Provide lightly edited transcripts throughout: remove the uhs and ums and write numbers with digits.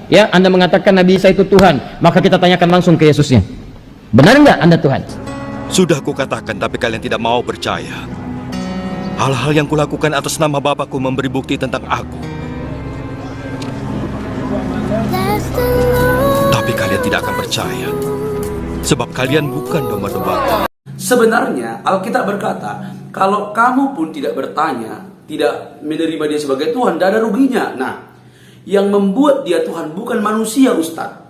Ya, Anda mengatakan Nabi Isa itu Tuhan, maka kita tanyakan langsung ke Yesusnya. Benar nggak Anda Tuhan? Sudah kukatakan, tapi kalian tidak mau percaya. Hal-hal yang kulakukan atas nama Bapakku memberi bukti tentang aku. Tapi kalian tidak akan percaya, sebab kalian bukan domba-domba. Sebenarnya Alkitab berkata, kalau kamu pun tidak bertanya, tidak menerima dia sebagai Tuhan, tidak ada ruginya. Nah, yang membuat dia Tuhan bukan manusia, Ustadz.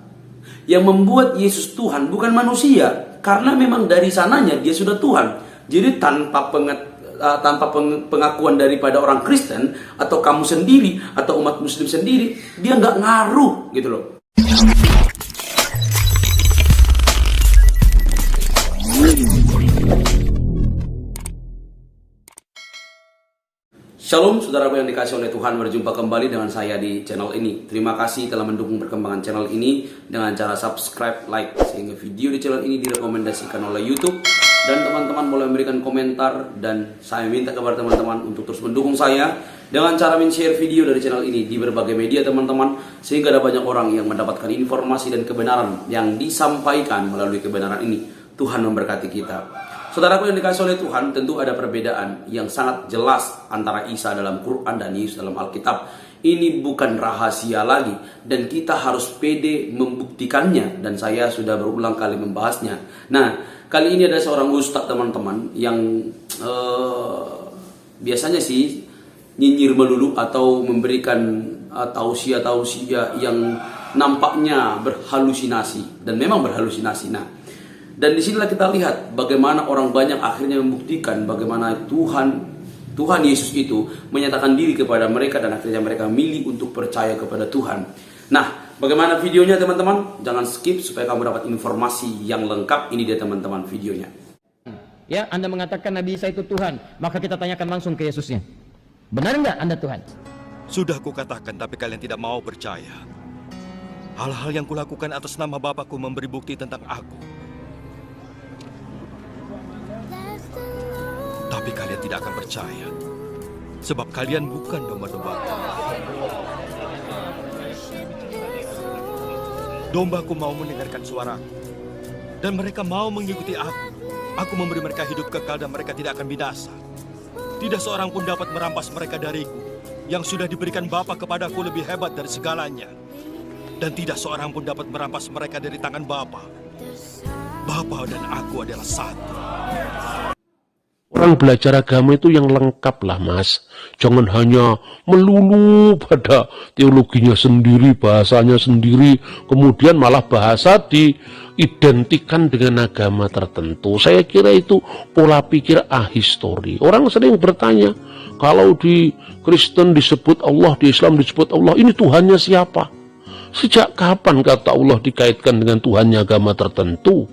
Yang membuat Yesus Tuhan bukan manusia, karena memang dari sananya dia sudah Tuhan. Jadi tanpa pengakuan daripada orang Kristen atau kamu sendiri atau umat Muslim sendiri, dia nggak ngaruh gitu loh. Shalom saudaraku yang dikasih oleh Tuhan, berjumpa kembali dengan saya di channel ini. Terima kasih telah mendukung perkembangan channel ini dengan cara subscribe, like, sehingga video di channel ini direkomendasikan oleh YouTube. Dan teman-teman boleh memberikan komentar, dan saya minta kepada teman-teman untuk terus mendukung saya dengan cara men-share video dari channel ini di berbagai media teman-teman, sehingga ada banyak orang yang mendapatkan informasi dan kebenaran yang disampaikan melalui kebenaran ini. Tuhan memberkati kita. Saudaraku yang dikasih oleh Tuhan, tentu ada perbedaan yang sangat jelas antara Isa dalam Quran dan Yesus dalam Alkitab. Ini bukan rahasia lagi, dan kita harus pede membuktikannya, dan saya sudah berulang kali membahasnya. Nah, kali ini ada seorang ustadz teman-teman yang biasanya sih nyinyir melulu atau memberikan tausiah-tausiah yang nampaknya berhalusinasi, dan memang berhalusinasi. Nah, dan disinilah kita lihat bagaimana orang banyak akhirnya membuktikan bagaimana Tuhan Yesus itu menyatakan diri kepada mereka, dan akhirnya mereka milih untuk percaya kepada Tuhan. Nah, bagaimana videonya teman-teman? Jangan skip supaya kamu dapat informasi yang lengkap. Ini dia teman-teman videonya. Ya, Anda mengatakan Nabi Isa itu Tuhan, maka kita tanyakan langsung ke Yesusnya. Benar nggak Anda Tuhan? Sudah kukatakan, tapi kalian tidak mau percaya. Hal-hal yang kulakukan atas nama Bapakku memberi bukti tentang aku. Tapi kalian tidak akan percaya, sebab kalian bukan domba-domba. Dombaku mau mendengarkan suaraku, dan mereka mau mengikuti aku. Aku memberi mereka hidup kekal, dan mereka tidak akan binasa. Tidak seorang pun dapat merampas mereka dariku. Yang sudah diberikan Bapa kepadaku lebih hebat dari segalanya, dan tidak seorang pun dapat merampas mereka dari tangan Bapa. Bapa dan aku adalah satu. Orang belajar agama itu yang lengkap lah mas. Jangan hanya melulu pada teologinya sendiri, bahasanya sendiri, kemudian malah bahasa diidentikan dengan agama tertentu. Saya kira itu pola pikir ahistori. Orang sering bertanya, kalau di Kristen disebut Allah, di Islam disebut Allah, ini Tuhannya siapa? Sejak kapan kata Allah dikaitkan dengan Tuhannya agama tertentu?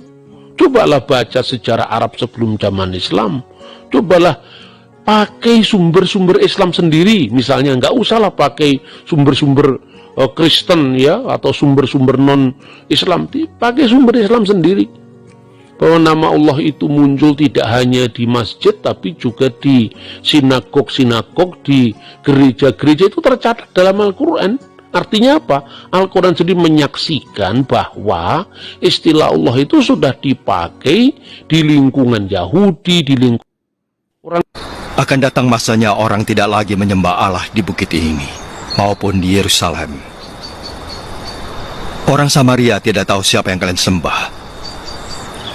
Cobalah baca sejarah Arab sebelum zaman Islam. Cobalah pakai sumber-sumber Islam sendiri. Misalnya nggak usahlah pakai sumber-sumber Kristen ya, atau sumber-sumber non-Islam. Pakai sumber Islam sendiri. Bahwa nama Allah itu muncul tidak hanya di masjid, tapi juga di sinagog-sinagog, di gereja-gereja, itu tercatat dalam Al-Quran. Artinya apa? Al-Quran sendiri menyaksikan bahwa istilah Allah itu sudah dipakai di lingkungan Yahudi, di lingkungan orang. Akan datang masanya orang tidak lagi menyembah Allah di bukit ini, maupun di Yerusalem. Orang Samaria tidak tahu siapa yang kalian sembah.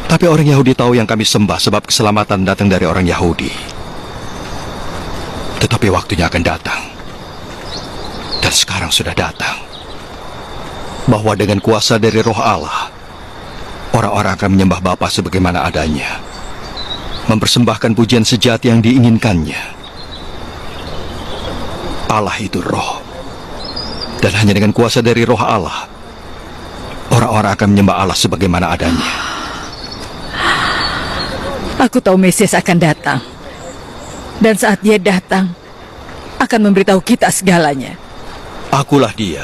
Tapi orang Yahudi tahu yang kami sembah, sebab keselamatan datang dari orang Yahudi. Tetapi waktunya akan datang. Dan sekarang sudah datang, bahwa dengan kuasa dari Roh Allah, orang-orang akan menyembah Bapa sebagaimana adanya, mempersembahkan pujian sejati yang diinginkannya. Allah itu Roh, dan hanya dengan kuasa dari Roh Allah, orang-orang akan menyembah Allah sebagaimana adanya. Aku tahu Mesias akan datang, dan saat dia datang, akan memberitahu kita segalanya. Akulah dia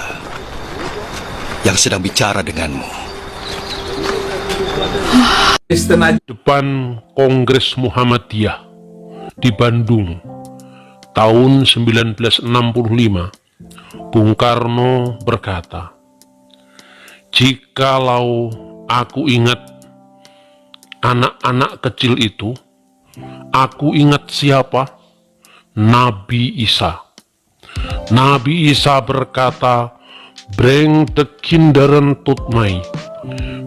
yang sedang bicara denganmu. Depan Kongres Muhammadiyah di Bandung tahun 1965, Bung Karno berkata, jikalau aku ingat anak-anak kecil itu, aku ingat siapa? Nabi Isa. Nabi Isa berkata, "Bring the kinderen tot mij."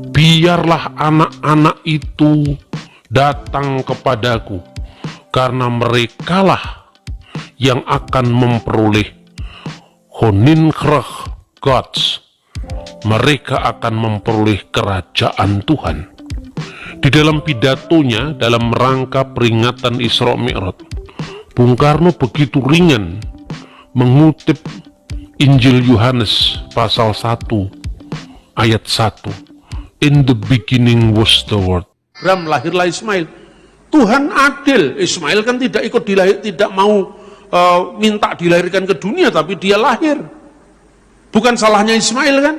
Biarlah anak-anak itu datang kepadaku, karena merekalah yang akan memperoleh Koninkrag Gods. Mereka akan memperoleh kerajaan Tuhan. Di dalam pidatonya dalam rangka peringatan Isra Mi'raj, Bung Karno begitu ringan mengutip Injil Yohanes pasal 1 ayat 1. In the beginning was the word. Abraham, lahirlah Ismail. Tuhan adil. Ismail kan tidak ikut tidak mau minta dilahirkan ke dunia, tapi dia lahir. Bukan salahnya Ismail kan?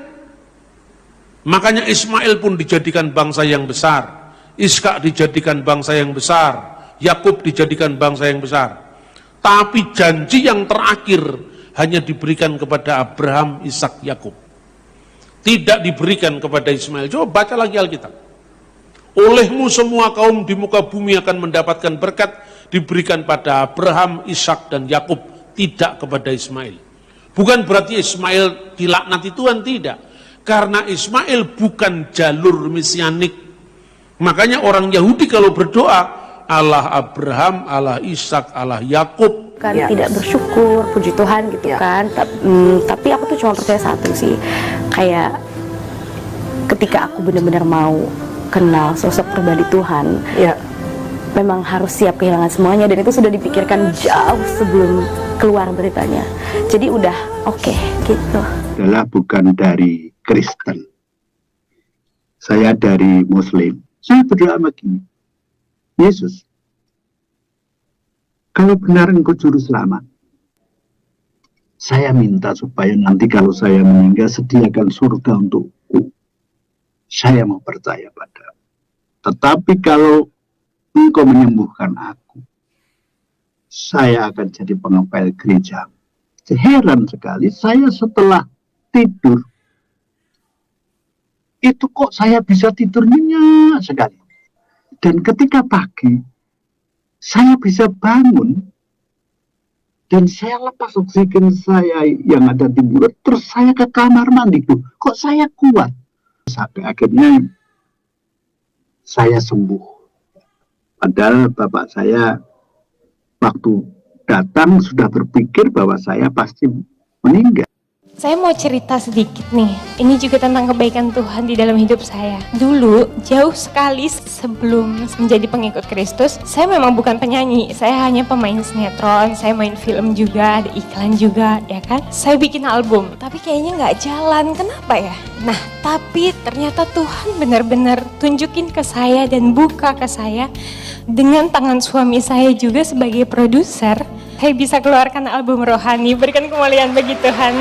Makanya Ismail pun dijadikan bangsa yang besar. Ishak dijadikan bangsa yang besar. Yakub dijadikan bangsa yang besar. Tapi janji yang terakhir hanya diberikan kepada Abraham, Ishak, Yakub. Tidak diberikan kepada Ismail. Coba baca lagi Alkitab. Olehmu semua kaum di muka bumi akan mendapatkan berkat, diberikan pada Abraham, Ishak, dan Yakub, tidak kepada Ismail. Bukan berarti Ismail dilaknati Tuhan, tidak. Karena Ismail bukan jalur mesianik. Makanya orang Yahudi kalau berdoa, Allah Abraham, Allah Ishak, Allah Yakub, kan tidak bersyukur, puji Tuhan gitu kan. Tapi aku tuh cuma percaya satu sih, kayak ketika aku benar-benar mau kenal sosok pribadi Tuhan, memang harus siap kehilangan semuanya, dan itu sudah dipikirkan jauh sebelum keluar beritanya. Jadi udah oke, gitu. Adalah bukan dari Kristen, saya dari Muslim. Saya berdoa begini, Yesus, kalau benar Engkau juru selamat, saya minta supaya nanti kalau saya meninggal, sediakan surga untukku. Saya mau percaya padamu. Tetapi kalau Engkau menyembuhkan aku, saya akan jadi pengepel gereja. Heran sekali, saya setelah tidur, itu kok saya bisa tidur nyenyak sekali. Dan ketika pagi, saya bisa bangun, dan saya lepas oksigen saya yang ada di mulut, terus saya ke kamar mandi. Kok saya kuat? Sampai akhirnya saya sembuh. Padahal bapak saya waktu datang sudah berpikir bahwa saya pasti meninggal. Saya mau cerita sedikit nih. Ini juga tentang kebaikan Tuhan di dalam hidup saya. Dulu, jauh sekali sebelum menjadi pengikut Kristus, saya memang bukan penyanyi. Saya hanya pemain sinetron, saya main film juga, ada iklan juga, ya kan? Saya bikin album, tapi kayaknya nggak jalan. Kenapa ya? Nah, tapi ternyata Tuhan benar-benar tunjukin ke saya dan buka ke saya dengan tangan suami saya juga sebagai produser. Saya bisa keluarkan album rohani, berikan kemuliaan bagi Tuhan.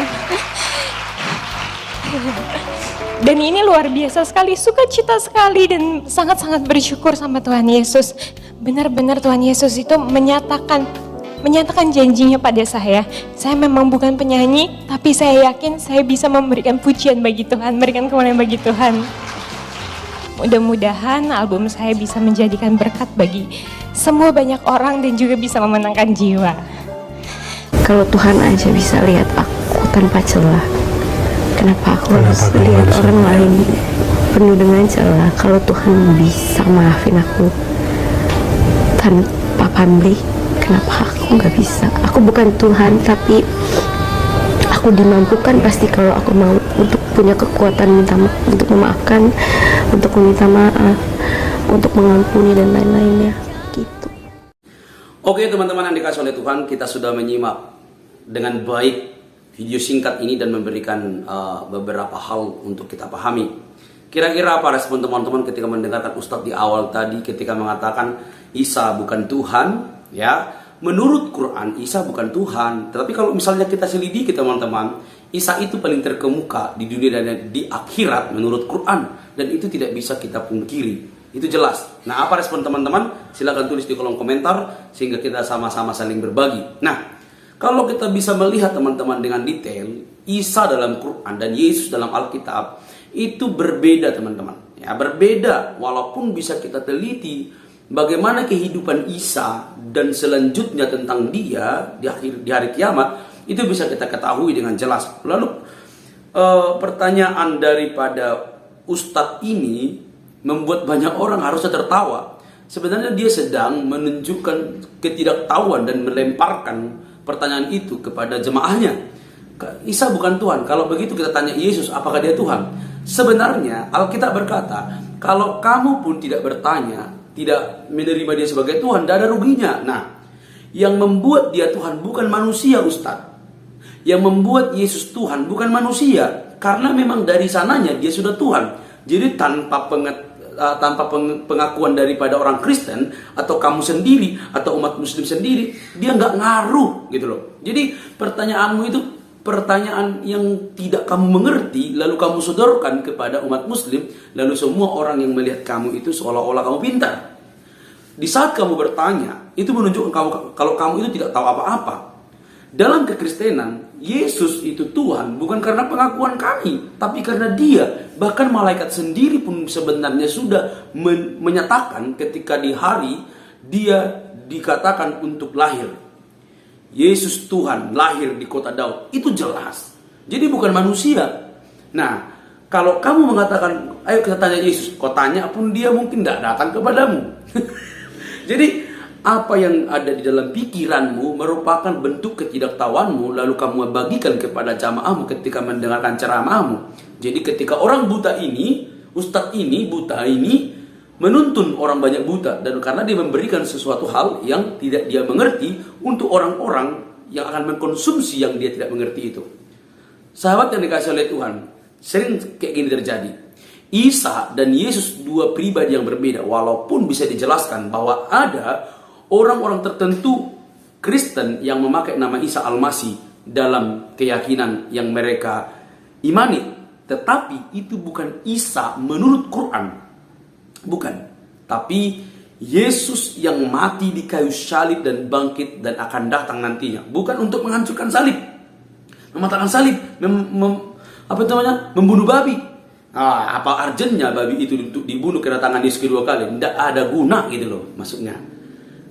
Dan ini luar biasa sekali, sukacita sekali, dan sangat-sangat bersyukur sama Tuhan Yesus. Benar-benar Tuhan Yesus itu menyatakan janjinya pada saya. Saya memang bukan penyanyi, tapi saya yakin saya bisa memberikan pujian bagi Tuhan, memberikan kemuliaan bagi Tuhan. Mudah-mudahan album saya bisa menjadikan berkat bagi semua banyak orang dan juga bisa memenangkan jiwa. Kalau Tuhan aja bisa lihat aku tanpa celah, kenapa aku harus lihat orang lain penuh dengan celah? Kalau Tuhan bisa maafin aku tanpa pamrih, kenapa aku nggak bisa? Aku bukan Tuhan, tapi aku dimampukan pasti kalau aku mau, untuk punya kekuatan untuk memaafkan, untuk meminta maaf, untuk mengampuni dan lain-lainnya, gitu. Oke teman-teman yang dikasih oleh Tuhan, kita sudah menyimak dengan baik video singkat ini dan memberikan beberapa hal untuk kita pahami. Kira-kira apa respon teman-teman ketika mendengarkan Ustadz di awal tadi ketika mengatakan Isa bukan Tuhan, ya? Menurut Quran Isa bukan Tuhan, tetapi kalau misalnya kita selidiki teman-teman, Isa itu paling terkemuka di dunia dan di akhirat menurut Quran, dan itu tidak bisa kita pungkiri. Itu jelas. Nah, apa respon teman-teman? Silahkan tulis di kolom komentar sehingga kita sama-sama saling berbagi. Nah, kalau kita bisa melihat teman-teman dengan detail, Isa dalam Quran dan Yesus dalam Alkitab itu berbeda teman-teman. Ya, berbeda walaupun bisa kita teliti bagaimana kehidupan Isa dan selanjutnya tentang dia di hari kiamat, itu bisa kita ketahui dengan jelas. Lalu pertanyaan daripada Ustadz ini membuat banyak orang harusnya tertawa. Sebenarnya dia sedang menunjukkan ketidaktahuan dan melemparkan pertanyaan itu kepada jemaahnya. Isa bukan Tuhan. Kalau begitu kita tanya Yesus, apakah dia Tuhan? Sebenarnya Alkitab berkata, kalau kamu pun tidak bertanya, tidak menerima dia sebagai Tuhan, tidak ada ruginya. Nah, yang membuat dia Tuhan bukan manusia, Ustadz. Yang membuat Yesus Tuhan bukan manusia, karena memang dari sananya dia sudah Tuhan. Jadi tanpa pengakuan daripada orang Kristen atau kamu sendiri atau umat Muslim sendiri, dia nggak ngaruh gitu loh. Jadi pertanyaanmu itu pertanyaan yang tidak kamu mengerti, lalu kamu sodorkan kepada umat Muslim, lalu semua orang yang melihat kamu itu seolah-olah kamu pintar. Di saat kamu bertanya, itu menunjukkan kalau kamu itu tidak tahu apa-apa. Dalam kekristenan, Yesus itu Tuhan bukan karena pengakuan kami, tapi karena dia. Bahkan malaikat sendiri pun sebenarnya sudah menyatakan ketika di hari dia dikatakan untuk lahir. Yesus Tuhan lahir di kota Daud, itu jelas. Jadi bukan manusia. Nah, kalau kamu mengatakan, ayo kita tanya Yesus, kau tanya pun dia mungkin tidak datang kepadamu. Jadi apa yang ada di dalam pikiranmu merupakan bentuk ketidaktahuanmu, lalu kamu bagikan kepada jamaahmu ketika mendengarkan ceramahmu. Jadi ketika orang buta ini, ustadz ini, buta ini menuntun orang banyak buta, dan karena dia memberikan sesuatu hal yang tidak dia mengerti untuk orang-orang yang akan mengkonsumsi yang dia tidak mengerti itu. Sahabat yang dikasih oleh Tuhan, sering kayak gini terjadi. Isa dan Yesus dua pribadi yang berbeda, walaupun bisa dijelaskan bahwa ada orang-orang tertentu Kristen yang memakai nama Isa Al-Masih dalam keyakinan yang mereka imani, tetapi itu bukan Isa menurut Quran. Bukan, tapi Yesus yang mati di kayu salib dan bangkit dan akan datang nantinya. Bukan untuk menghancurkan salib, mematahkan salib, membunuh babi. Apa arjennya babi itu untuk dibunuh kedatangan Yesus kedua kali? Tidak ada guna gitu loh maksudnya.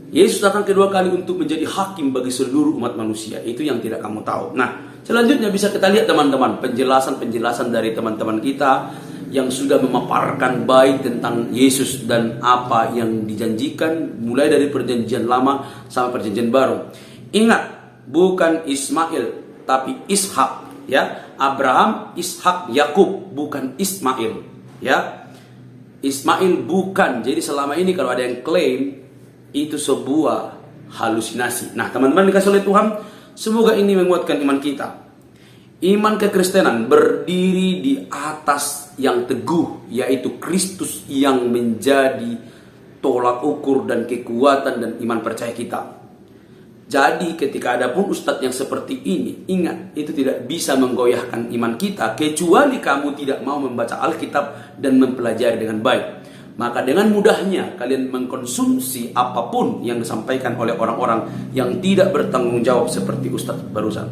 Yesus datang kedua kali untuk menjadi hakim bagi seluruh umat manusia. Itu yang tidak kamu tahu. Nah, selanjutnya bisa kita lihat teman-teman penjelasan dari teman-teman kita yang sudah memaparkan baik tentang Yesus dan apa yang dijanjikan mulai dari perjanjian lama sampai perjanjian baru. Ingat, bukan Ismail tapi Ishak, ya. Abraham, Ishak, Yakub, bukan Ismail, ya. Ismail bukan. Jadi selama ini kalau ada yang klaim itu sebuah halusinasi. Nah, teman-teman dikasih oleh Tuhan, semoga ini menguatkan iman kita. Iman kekristenan berdiri di atas yang teguh, yaitu Kristus yang menjadi tolak ukur dan kekuatan dan iman percaya kita. Jadi ketika ada pun ustadz yang seperti ini, ingat, itu tidak bisa menggoyahkan iman kita kecuali kamu tidak mau membaca Alkitab dan mempelajari dengan baik. Maka dengan mudahnya kalian mengkonsumsi apapun yang disampaikan oleh orang-orang yang tidak bertanggung jawab seperti ustadz barusan.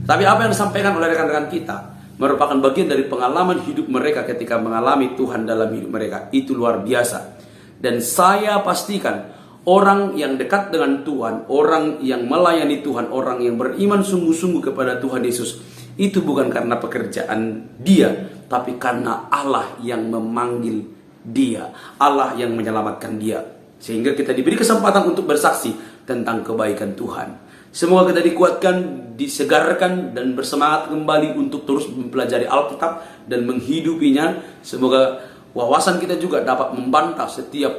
Tapi apa yang disampaikan oleh rekan-rekan kita merupakan bagian dari pengalaman hidup mereka ketika mengalami Tuhan dalam hidup mereka. Itu luar biasa. Dan saya pastikan orang yang dekat dengan Tuhan, orang yang melayani Tuhan, orang yang beriman sungguh-sungguh kepada Tuhan Yesus, itu bukan karena pekerjaan dia, tapi karena Allah yang memanggil dia, Allah yang menyelamatkan dia. Sehingga kita diberi kesempatan untuk bersaksi tentang kebaikan Tuhan. Semoga kita dikuatkan, disegarkan, dan bersemangat kembali untuk terus mempelajari Alkitab dan menghidupinya. Semoga wawasan kita juga dapat membantah setiap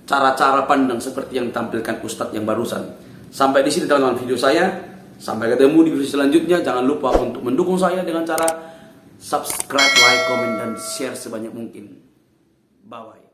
cara-cara pandang seperti yang ditampilkan Ustadz yang barusan. Sampai di sini teman-teman video saya. Sampai ketemu di video selanjutnya. Jangan lupa untuk mendukung saya dengan cara subscribe, like, komen, dan share sebanyak mungkin. Bye-bye.